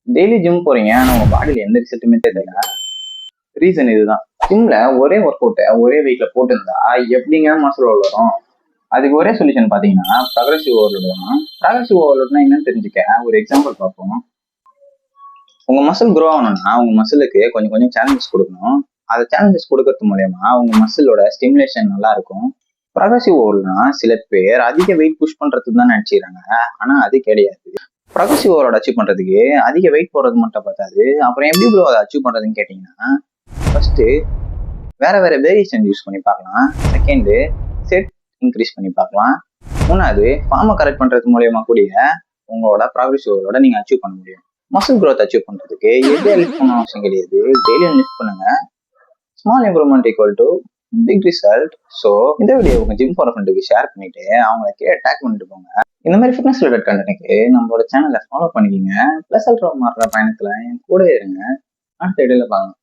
Daily gym போறீங்க, ஆனா உங்க பாடியில எந்த ரிசல்ட்டுமே தெரியல. ரீசன் இதுதான். ஜிம்ல ஒரே ஒர்க் அவுட்டை ஒரே வெயிட்ல போட்டிருந்தா எப்படிங்க மசில் வளரும்? அதுக்கு ஒரே சொல்யூஷன் பாத்தீங்கன்னா ப்ரொக்ரெசிவ் ஓவர்லோடு தான். ப்ரொக்ரெசிவ் ஓவர்லோட்னா என்னன்னு தெரிஞ்சுக்க ஒரு எக்ஸாம்பிள் பார்ப்போம். உங்க மசில் க்ரோ ஆகணும்னா உங்க மசிலுக்கு கொஞ்சம் கொஞ்சம் சேலஞ்சஸ் கொடுக்கணும். அந்த சேலஞ்சஸ் கொடுக்கறது மூலயமா உங்க மசிலோட ஸ்டிமுலேஷன் நல்லா இருக்கும். ப்ரொக்ரெசிவ் ஓவர்னா சில பேர் அதிக வெயிட் புஷ் பண்றதுக்கு தான் நினைச்சுக்கிறாங்க, ஆனா அது கிடையாது. ப்ரொக்ரெசிவ் ஓவரோட அச்சீவ் பண்றதுக்கு அதிக வெயிட் போடுறது மட்டும் பார்த்தாது. அப்புறம் எப்படி ப்ரோ அதை அச்சீவ் பண்றதுன்னு கேட்டீங்கன்னா, ஃபர்ஸ்ட் வேற வேற வேரியேஷன் யூஸ் பண்ணி பார்க்கலாம். செகண்ட் செட் இன்க்ரீஸ் பண்ணி பார்க்கலாம். மூணாவது ஃபார்மை கரெக்ட் பண்றது மூலயமா கூடிய உங்களோட ப்ராக்ரெசிவ் ஓவரோட நீங்க அச்சீவ் பண்ண முடியும். மசில் க்ரோத் அச்சீவ் பண்றதுக்கு எவ்வளோ லிஃப்ட் பண்ண அவசியம் கிடையாது. டெய்லியும் லிஃப்ட் பண்ணுங்க. Small improvement equal to big result. So இந்த வீடியோ உங்க ஜிம் போற ஃப்ரெண்டுக்கு ஷேர் பண்ணிட்டு அவங்களுக்கு டேக் பண்ணிட்டு போங்க. இந்த மாதிரி ஃபிட்னஸ் ரிலேட்டட் கண்டென்ட்க்கு நம்மளோட சேனலை ஃபாலோ பண்ணிக்கிங்க. பிளஸ் அல்ட்ரா மாறுற பயணத்துல என் கூட இருங்க. அடுத்த வீடியோல பாருங்க.